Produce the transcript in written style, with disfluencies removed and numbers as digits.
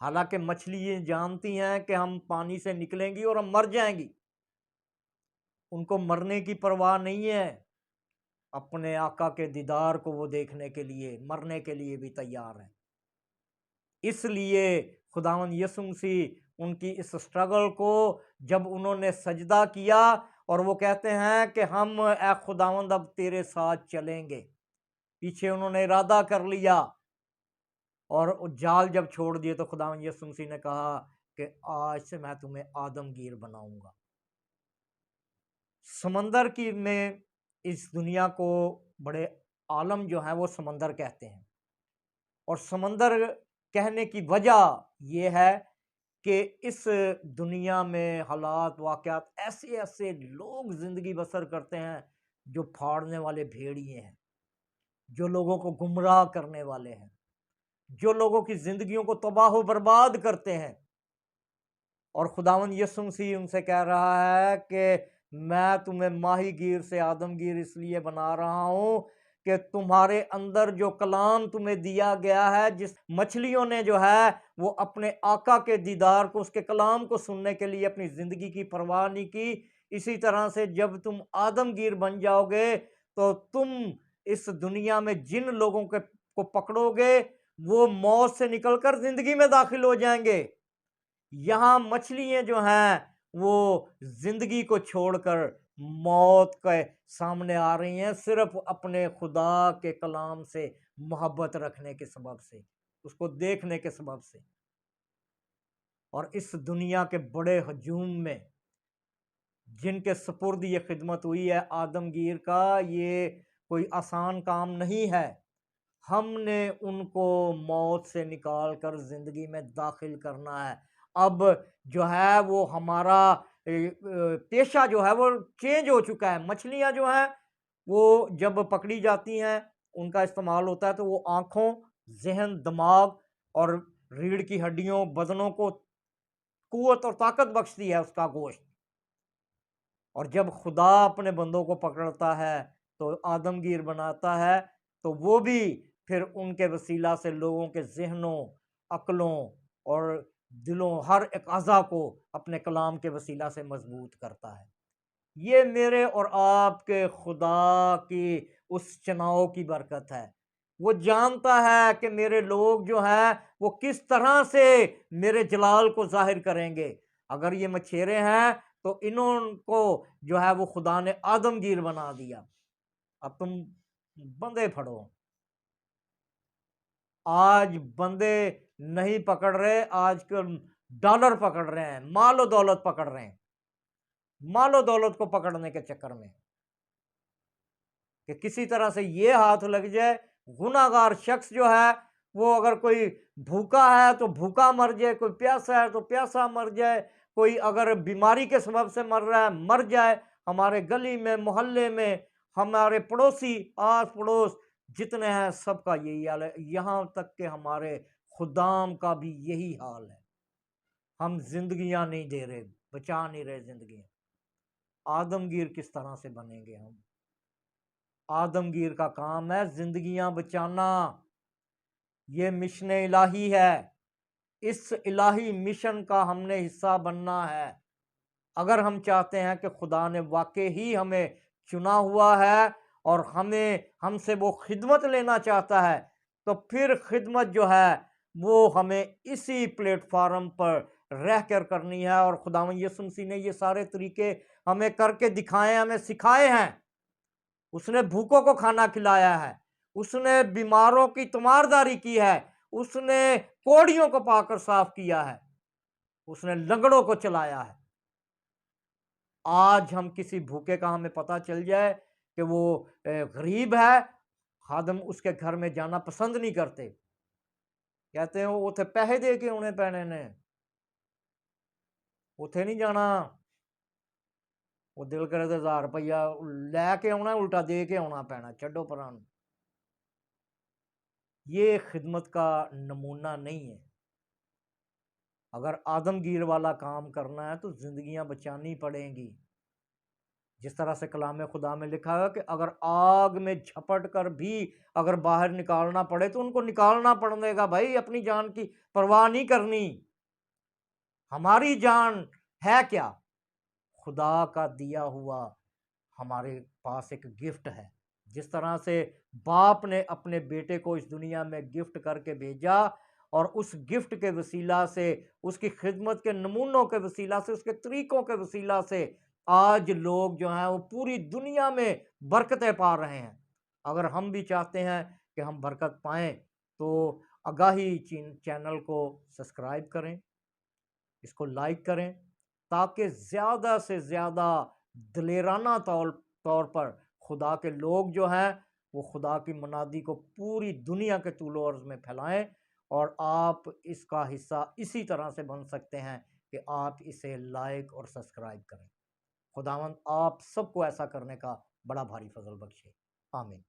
حالانکہ مچھلی یہ جانتی ہیں کہ ہم پانی سے نکلیں گی اور ہم مر جائیں گی، ان کو مرنے کی پرواہ نہیں ہے، اپنے آقا کے دیدار کو وہ دیکھنے کے لیے مرنے کے لیے بھی تیار ہیں۔ اس لیے خداوند یسوع مسیح ان کی اس سٹرگل کو جب انہوں نے سجدہ کیا اور وہ کہتے ہیں کہ ہم اے خداوند اب تیرے ساتھ چلیں گے، پیچھے انہوں نے ارادہ کر لیا اور جال جب چھوڑ دیے تو خداوند یسوع مسیح نے کہا کہ آج سے میں تمہیں آدم گیر بناؤں گا۔ سمندر کی میں اس دنیا کو بڑے عالم جو ہیں وہ سمندر کہتے ہیں، اور سمندر کہنے کی وجہ یہ ہے کہ اس دنیا میں حالات واقعات ایسے ایسے لوگ زندگی بسر کرتے ہیں جو پھاڑنے والے بھیڑیے ہیں، جو لوگوں کو گمراہ کرنے والے ہیں، جو لوگوں کی زندگیوں کو تباہ و برباد کرتے ہیں، اور خداوند یسوع مسیح ان سے کہہ رہا ہے کہ میں تمہیں ماہی گیر سے آدم گیر اس لیے بنا رہا ہوں کہ تمہارے اندر جو کلام تمہیں دیا گیا ہے، جس مچھلیوں نے جو ہے وہ اپنے آقا کے دیدار کو، اس کے کلام کو سننے کے لیے اپنی زندگی کی پرواہ نہیں کی، اسی طرح سے جب تم آدم گیر بن جاؤ گے تو تم اس دنیا میں جن لوگوں کو پکڑو گے وہ موت سے نکل کر زندگی میں داخل ہو جائیں گے۔ یہاں مچھلیاں جو ہیں وہ زندگی کو چھوڑ کر موت کے سامنے آ رہی ہیں، صرف اپنے خدا کے کلام سے محبت رکھنے کے سبب سے، اس کو دیکھنے کے سبب سے۔ اور اس دنیا کے بڑے ہجوم میں جن کے سپرد یہ خدمت ہوئی ہے آدم گیر کا، یہ کوئی آسان کام نہیں ہے۔ ہم نے ان کو موت سے نکال کر زندگی میں داخل کرنا ہے۔ اب جو ہے وہ ہمارا پیشہ جو ہے وہ چینج ہو چکا ہے۔ مچھلیاں جو ہیں وہ جب پکڑی جاتی ہیں ان کا استعمال ہوتا ہے تو وہ آنکھوں، ذہن، دماغ اور ریڑھ کی ہڈیوں، بدنوں کو قوت اور طاقت بخشتی ہے اس کا گوشت، اور جب خدا اپنے بندوں کو پکڑتا ہے تو آدم گیر بناتا ہے تو وہ بھی پھر ان کے وسیلہ سے لوگوں کے ذہنوں، عقلوں اور دلوں، ہر ایک اعضاء کو اپنے کلام کے وسیلہ سے مضبوط کرتا ہے۔ یہ میرے اور آپ کے خدا کی اس چناؤ کی برکت ہے۔ وہ جانتا ہے کہ میرے لوگ جو ہیں وہ کس طرح سے میرے جلال کو ظاہر کریں گے۔ اگر یہ مچھیرے ہیں تو انہوں کو جو ہے وہ خدا نے آدم گیر بنا دیا۔ اب تم بندے پھڑو۔ آج بندے نہیں پکڑ رہے، آج کل ڈالر پکڑ رہے ہیں، مال و دولت پکڑ رہے ہیں، مال و دولت کو پکڑنے کے چکر میں کہ کسی طرح سے یہ ہاتھ لگ جائے، گناہگار شخص جو ہے وہ اگر کوئی بھوکا ہے تو بھوکا مر جائے، کوئی پیاسا ہے تو پیاسا مر جائے، کوئی اگر بیماری کے سبب سے مر رہا ہے مر جائے۔ ہمارے گلی میں، محلے میں، ہمارے پڑوسی، آس پڑوس جتنے ہیں سب کا یہی حال ہے، یہاں تک کہ ہمارے خدام کا بھی یہی حال ہے۔ ہم زندگیاں نہیں دے رہے، بچا نہیں رہے زندگیاں۔ آدمگیر کس طرح سے بنیں گے ہم؟ آدمگیر کا کام ہے زندگیاں بچانا، یہ مشن الہی ہے، اس الہی مشن کا ہم نے حصہ بننا ہے۔ اگر ہم چاہتے ہیں کہ خدا نے واقع ہی ہمیں چنا ہوا ہے اور ہم سے وہ خدمت لینا چاہتا ہے تو پھر خدمت جو ہے وہ ہمیں اسی پلیٹ فارم پر رہ کر کرنی ہے، اور خداوند یسوع مسیح نے یہ سارے طریقے ہمیں کر کے دکھائے، ہمیں سکھائے ہیں۔ اس نے بھوکوں کو کھانا کھلایا ہے، اس نے بیماروں کی تیمارداری کی ہے، اس نے کوڑیوں کو پا کر صاف کیا ہے، اس نے لنگڑوں کو چلایا ہے۔ آج ہم کسی بھوکے کا ہمیں پتہ چل جائے کہ وہ غریب ہے، خادم اس کے گھر میں جانا پسند نہیں کرتے، کہتے ہیں وہ تھے پیسے دے کے انہیں پینے نے اتنے نہیں جانا، وہ دل کرے تو 1000 روپیہ لے کے آنا، الٹا دے کے آنا پینا، چھڈو پران۔ یہ خدمت کا نمونہ نہیں ہے۔ اگر آدمگیر والا کام کرنا ہے تو زندگیاں بچانی پڑیں گی۔ جس طرح سے کلام خدا میں لکھا ہے کہ اگر آگ میں جھپٹ کر بھی اگر باہر نکالنا پڑے تو ان کو نکالنا پڑے گا بھائی، اپنی جان کی پرواہ نہیں کرنی۔ ہماری جان ہے کیا؟ خدا کا دیا ہوا ہمارے پاس ایک گفٹ ہے۔ جس طرح سے باپ نے اپنے بیٹے کو اس دنیا میں گفٹ کر کے بھیجا، اور اس گفٹ کے وسیلہ سے، اس کی خدمت کے نمونوں کے وسیلہ سے، اس کے طریقوں کے وسیلہ سے آج لوگ جو ہیں وہ پوری دنیا میں برکتیں پا رہے ہیں۔ اگر ہم بھی چاہتے ہیں کہ ہم برکت پائیں تو آگاہی چینل کو سبسکرائب کریں، اس کو لائک کریں، تاکہ زیادہ سے زیادہ دلیرانہ طور پر خدا کے لوگ جو ہیں وہ خدا کی منادی کو پوری دنیا کے طول و عرض میں پھیلائیں۔ اور آپ اس کا حصہ اسی طرح سے بن سکتے ہیں کہ آپ اسے لائک اور سبسکرائب کریں۔ خداوند آپ سب کو ایسا کرنے کا بڑا بھاری فضل بخشے، آمین۔